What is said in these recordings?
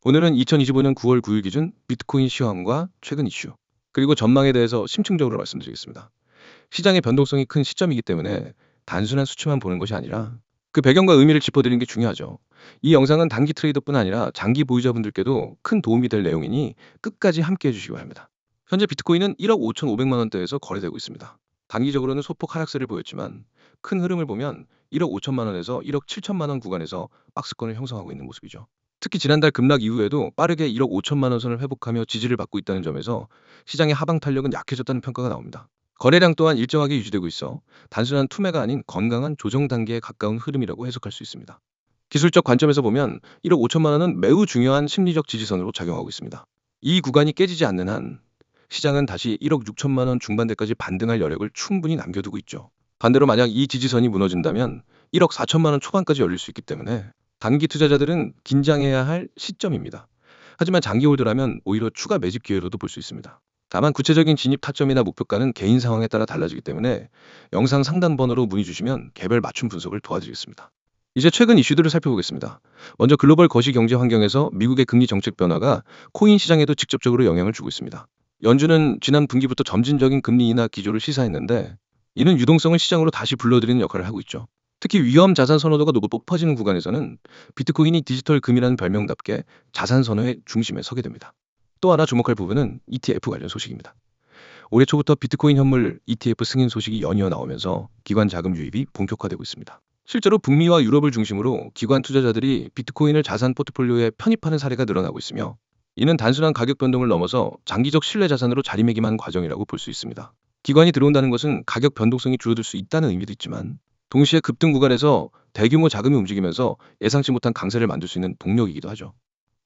오늘은 2025년 9월 9일 기준 비트코인 시황과 최근 이슈, 그리고 전망에 대해서 심층적으로 말씀드리겠습니다. 시장의 변동성이 큰 시점이기 때문에 단순한 수치만 보는 것이 아니라 그 배경과 의미를 짚어드리는 게 중요하죠. 이 영상은 단기 트레이더뿐 아니라 장기 보유자분들께도 큰 도움이 될 내용이니 끝까지 함께 해주시기 바랍니다. 현재 비트코인은 1억 5,500만 원대에서 거래되고 있습니다. 단기적으로는 소폭 하락세를 보였지만 큰 흐름을 보면 1억 5천만 원에서 1억 7천만 원 구간에서 박스권을 형성하고 있는 모습이죠. 특히 지난달 급락 이후에도 빠르게 1억 5천만 원 선을 회복하며 지지를 받고 있다는 점에서 시장의 하방 탄력은 약해졌다는 평가가 나옵니다. 거래량 또한 일정하게 유지되고 있어 단순한 투매가 아닌 건강한 조정 단계에 가까운 흐름이라고 해석할 수 있습니다. 기술적 관점에서 보면 1억 5천만 원은 매우 중요한 심리적 지지선으로 작용하고 있습니다. 이 구간이 깨지지 않는 한 시장은 다시 1억 6천만 원 중반대까지 반등할 여력을 충분히 남겨두고 있죠. 반대로 만약 이 지지선이 무너진다면 1억 4천만 원 초반까지 열릴 수 있기 때문에 단기 투자자들은 긴장해야 할 시점입니다. 하지만 장기 홀더라면 오히려 추가 매집 기회로도 볼 수 있습니다. 다만 구체적인 진입 타점이나 목표가는 개인 상황에 따라 달라지기 때문에 영상 상단 번호로 문의 주시면 개별 맞춤 분석을 도와드리겠습니다. 이제 최근 이슈들을 살펴보겠습니다. 먼저 글로벌 거시 경제 환경에서 미국의 금리 정책 변화가 코인 시장에도 직접적으로 영향을 주고 있습니다. 연준은 지난 분기부터 점진적인 금리 인하 기조를 시사했는데 이는 유동성을 시장으로 다시 불러들이는 역할을 하고 있죠. 특히 위험 자산 선호도가 높아지는 구간에서는 비트코인이 디지털 금이라는 별명답게 자산 선호의 중심에 서게 됩니다. 또 하나 주목할 부분은 ETF 관련 소식입니다. 올해 초부터 비트코인 현물 ETF 승인 소식이 연이어 나오면서 기관 자금 유입이 본격화되고 있습니다. 실제로 북미와 유럽을 중심으로 기관 투자자들이 비트코인을 자산 포트폴리오에 편입하는 사례가 늘어나고 있으며 이는 단순한 가격 변동을 넘어서 장기적 신뢰 자산으로 자리매김하는 과정이라고 볼 수 있습니다. 기관이 들어온다는 것은 가격 변동성이 줄어들 수 있다는 의미도 있지만 동시에 급등 구간에서 대규모 자금이 움직이면서 예상치 못한 강세를 만들 수 있는 동력이기도 하죠.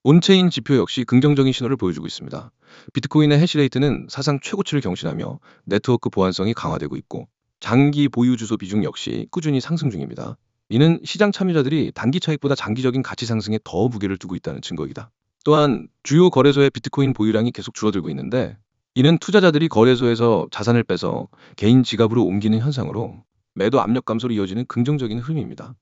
온체인 지표 역시 긍정적인 신호를 보여주고 있습니다. 비트코인의 해시레이트는 사상 최고치를 경신하며 네트워크 보안성이 강화되고 있고 장기 보유 주소 비중 역시 꾸준히 상승 중입니다. 이는 시장 참여자들이 단기 차익보다 장기적인 가치 상승에 더 무게를 두고 있다는 증거이다. 또한 주요 거래소의 비트코인 보유량이 계속 줄어들고 있는데 이는 투자자들이 거래소에서 자산을 빼서 개인 지갑으로 옮기는 현상으로 매도 압력 감소로 이어지는 긍정적인 흐름입니다.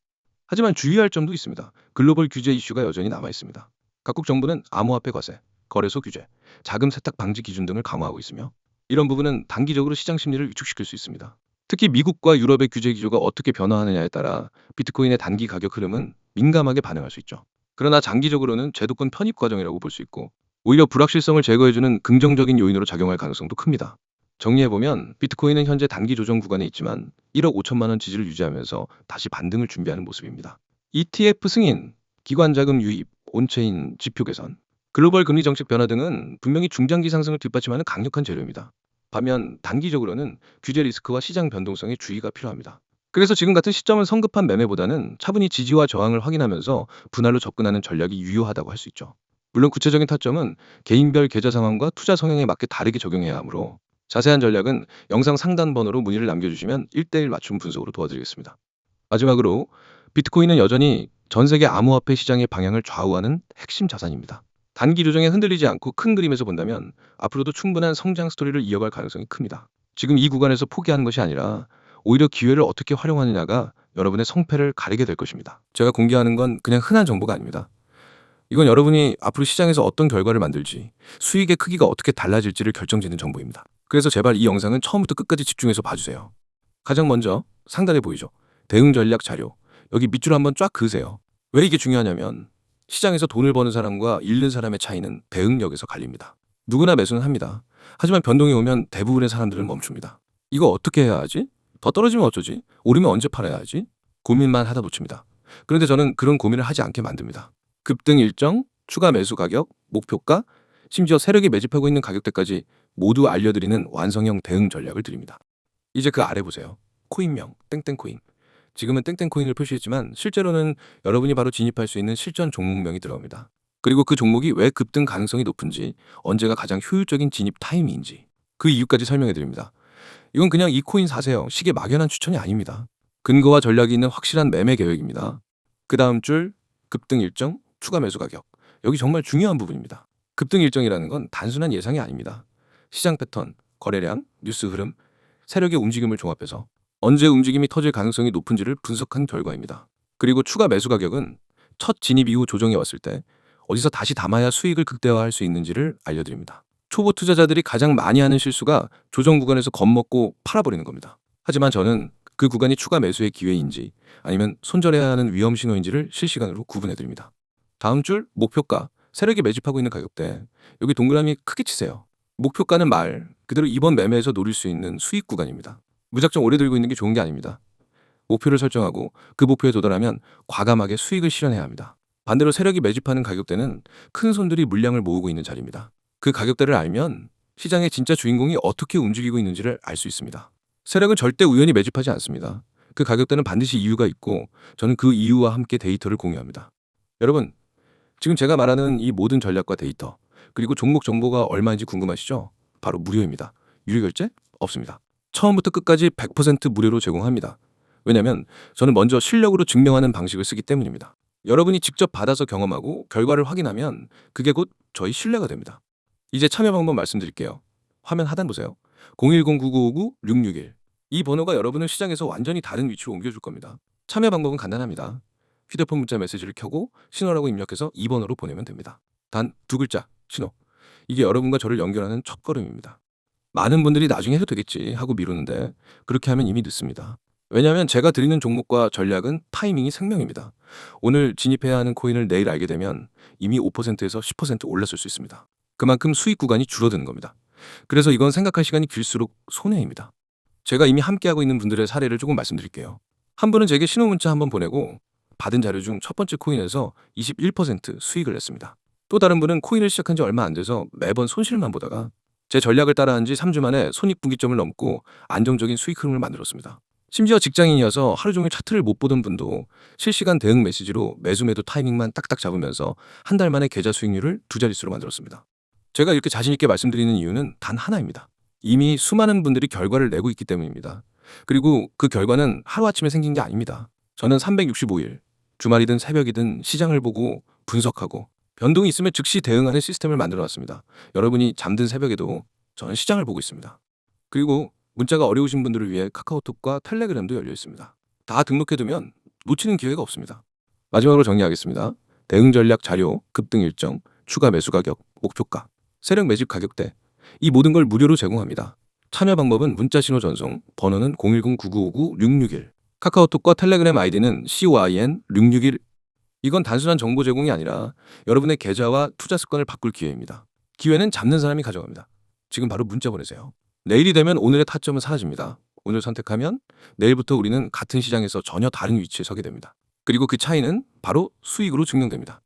하지만 주의할 점도 있습니다. 글로벌 규제 이슈가 여전히 남아 있습니다. 각국 정부는 암호화폐 과세, 거래소 규제, 자금 세탁 방지 기준 등을 강화하고 있으며 이런 부분은 단기적으로 시장 심리를 위축시킬 수 있습니다. 특히 미국과 유럽의 규제 기조가 어떻게 변화하느냐에 따라 비트코인의 단기 가격 흐름은 민감하게 반응할 수 있죠. 그러나 장기적으로는 제도권 편입 과정이라고 볼 수 있고 오히려 불확실성을 제거해주는 긍정적인 요인으로 작용할 가능성도 큽니다. 정리해보면 비트코인은 현재 단기 조정 구간에 있지만 1억 5천만 원 지지를 유지하면서 다시 반등을 준비하는 모습입니다. ETF 승인, 기관 자금 유입, 온체인 지표 개선, 글로벌 금리 정책 변화 등은 분명히 중장기 상승을 뒷받침하는 강력한 재료입니다. 반면 단기적으로는 규제 리스크와 시장 변동성에 주의가 필요합니다. 그래서 지금 같은 시점은 성급한 매매보다는 차분히 지지와 저항을 확인하면서 분할로 접근하는 전략이 유효하다고 할 수 있죠. 물론 구체적인 타점은 개인별 계좌 상황과 투자 성향에 맞게 다르게 적용해야 하므로 자세한 전략은 영상 상단 번호로 문의를 남겨주시면 1대1 맞춤 분석으로 도와드리겠습니다. 마지막으로 비트코인은 여전히 전 세계 암호화폐 시장의 방향을 좌우하는 핵심 자산입니다. 단기 조정에 흔들리지 않고 큰 그림에서 본다면 앞으로도 충분한 성장 스토리를 이어갈 가능성이 큽니다. 지금 이 구간에서 포기하는 것이 아니라 오히려 기회를 어떻게 활용하느냐가 여러분의 성패를 가리게 될 것입니다. 제가 공개하는 건 그냥 흔한 정보가 아닙니다. 이건 여러분이 앞으로 시장에서 어떤 결과를 만들지, 수익의 크기가 어떻게 달라질지를 결정짓는 정보입니다. 그래서 제발 이 영상은 처음부터 끝까지 집중해서 봐주세요. 가장 먼저 상단에 보이죠? 대응 전략 자료. 여기 밑줄 한번 쫙 그으세요. 왜 이게 중요하냐면 시장에서 돈을 버는 사람과 잃는 사람의 차이는 대응력에서 갈립니다. 누구나 매수는 합니다. 하지만 변동이 오면 대부분의 사람들은 멈춥니다. 이거 어떻게 해야 하지? 더 떨어지면 어쩌지? 오르면 언제 팔아야 하지? 고민만 하다 놓칩니다. 그런데 저는 그런 고민을 하지 않게 만듭니다. 급등 일정, 추가 매수 가격, 목표가, 심지어 세력이 매집하고 있는 가격대까지 모두 알려드리는 완성형 대응 전략을 드립니다. 이제 그 아래 보세요. 코인명, 땡땡코인. 지금은 땡땡코인을 표시했지만 실제로는 여러분이 바로 진입할 수 있는 실전 종목명이 들어갑니다. 그리고 그 종목이 왜 급등 가능성이 높은지, 언제가 가장 효율적인 진입 타이밍인지 그 이유까지 설명해 드립니다. 이건 그냥 이 코인 사세요. 식의 막연한 추천이 아닙니다. 근거와 전략이 있는 확실한 매매 계획입니다. 그 다음 줄 급등 일정, 추가 매수 가격. 여기 정말 중요한 부분입니다. 급등 일정이라는 건 단순한 예상이 아닙니다. 시장 패턴, 거래량, 뉴스 흐름, 세력의 움직임을 종합해서 언제 움직임이 터질 가능성이 높은지를 분석한 결과입니다. 그리고 추가 매수 가격은 첫 진입 이후 조정이 왔을 때 어디서 다시 담아야 수익을 극대화할 수 있는지를 알려드립니다. 초보 투자자들이 가장 많이 하는 실수가 조정 구간에서 겁먹고 팔아버리는 겁니다. 하지만 저는 그 구간이 추가 매수의 기회인지 아니면 손절해야 하는 위험 신호인지를 실시간으로 구분해드립니다. 다음 줄 목표가, 세력이 매집하고 있는 가격대, 여기 동그라미 크게 치세요. 목표가는 말 그대로 이번 매매에서 노릴 수 있는 수익 구간입니다. 무작정 오래 들고 있는 게 좋은 게 아닙니다. 목표를 설정하고 그 목표에 도달하면 과감하게 수익을 실현해야 합니다. 반대로 세력이 매집하는 가격대는 큰 손들이 물량을 모으고 있는 자리입니다. 그 가격대를 알면 시장의 진짜 주인공이 어떻게 움직이고 있는지를 알 수 있습니다. 세력은 절대 우연히 매집하지 않습니다. 그 가격대는 반드시 이유가 있고 저는 그 이유와 함께 데이터를 공유합니다. 여러분, 지금 제가 말하는 이 모든 전략과 데이터, 그리고 종목 정보가 얼마인지 궁금하시죠? 바로 무료입니다. 유료 결제 없습니다. 처음부터 끝까지 100% 무료로 제공합니다. 왜냐하면 저는 먼저 실력으로 증명하는 방식을 쓰기 때문입니다. 여러분이 직접 받아서 경험하고 결과를 확인하면 그게 곧 저희 신뢰가 됩니다. 이제 참여 방법 말씀드릴게요. 화면 하단 보세요. 010-9959-661. 이 번호가 여러분을 시장에서 완전히 다른 위치로 옮겨줄 겁니다. 참여 방법은 간단합니다. 휴대폰 문자 메시지를 켜고 신호라고 입력해서 2번으로 보내면 됩니다. 단 두 글자, 신호. 이게 여러분과 저를 연결하는 첫걸음입니다. 많은 분들이 나중에 해도 되겠지 하고 미루는데 그렇게 하면 이미 늦습니다. 왜냐하면 제가 드리는 종목과 전략은 타이밍이 생명입니다. 오늘 진입해야 하는 코인을 내일 알게 되면 이미 5%에서 10% 올랐을 수 있습니다. 그만큼 수익 구간이 줄어드는 겁니다. 그래서 이건 생각할 시간이 길수록 손해입니다. 제가 이미 함께하고 있는 분들의 사례를 조금 말씀드릴게요. 한 분은 제게 신호 문자 한번 보내고 받은 자료 중 첫 번째 코인에서 21% 수익을 냈습니다. 또 다른 분은 코인을 시작한 지 얼마 안 돼서 매번 손실만 보다가 제 전략을 따라한 지 3주 만에 손익분기점을 넘고 안정적인 수익 흐름을 만들었습니다. 심지어 직장인이어서 하루 종일 차트를 못 보던 분도 실시간 대응 메시지로 매수 매도 타이밍만 딱딱 잡으면서 한 달 만에 계좌 수익률을 두 자릿수로 만들었습니다. 제가 이렇게 자신 있게 말씀드리는 이유는 단 하나입니다. 이미 수많은 분들이 결과를 내고 있기 때문입니다. 그리고 그 결과는 하루아침에 생긴 게 아닙니다. 저는 365일, 주말이든 새벽이든 시장을 보고 분석하고 변동이 있으면 즉시 대응하는 시스템을 만들어 놨습니다. 여러분이 잠든 새벽에도 저는 시장을 보고 있습니다. 그리고 문자가 어려우신 분들을 위해 카카오톡과 텔레그램도 열려 있습니다. 다 등록해두면 놓치는 기회가 없습니다. 마지막으로 정리하겠습니다. 대응 전략 자료, 급등 일정, 추가 매수 가격, 목표가, 세력 매집 가격대, 이 모든 걸 무료로 제공합니다. 참여 방법은 문자 신호 전송, 번호는 010-9959-661, 카카오톡과 텔레그램 아이디는 COIN661. 이건 단순한 정보 제공이 아니라 여러분의 계좌와 투자 습관을 바꿀 기회입니다. 기회는 잡는 사람이 가져갑니다. 지금 바로 문자 보내세요. 내일이 되면 오늘의 타점은 사라집니다. 오늘 선택하면 내일부터 우리는 같은 시장에서 전혀 다른 위치에 서게 됩니다. 그리고 그 차이는 바로 수익으로 증명됩니다.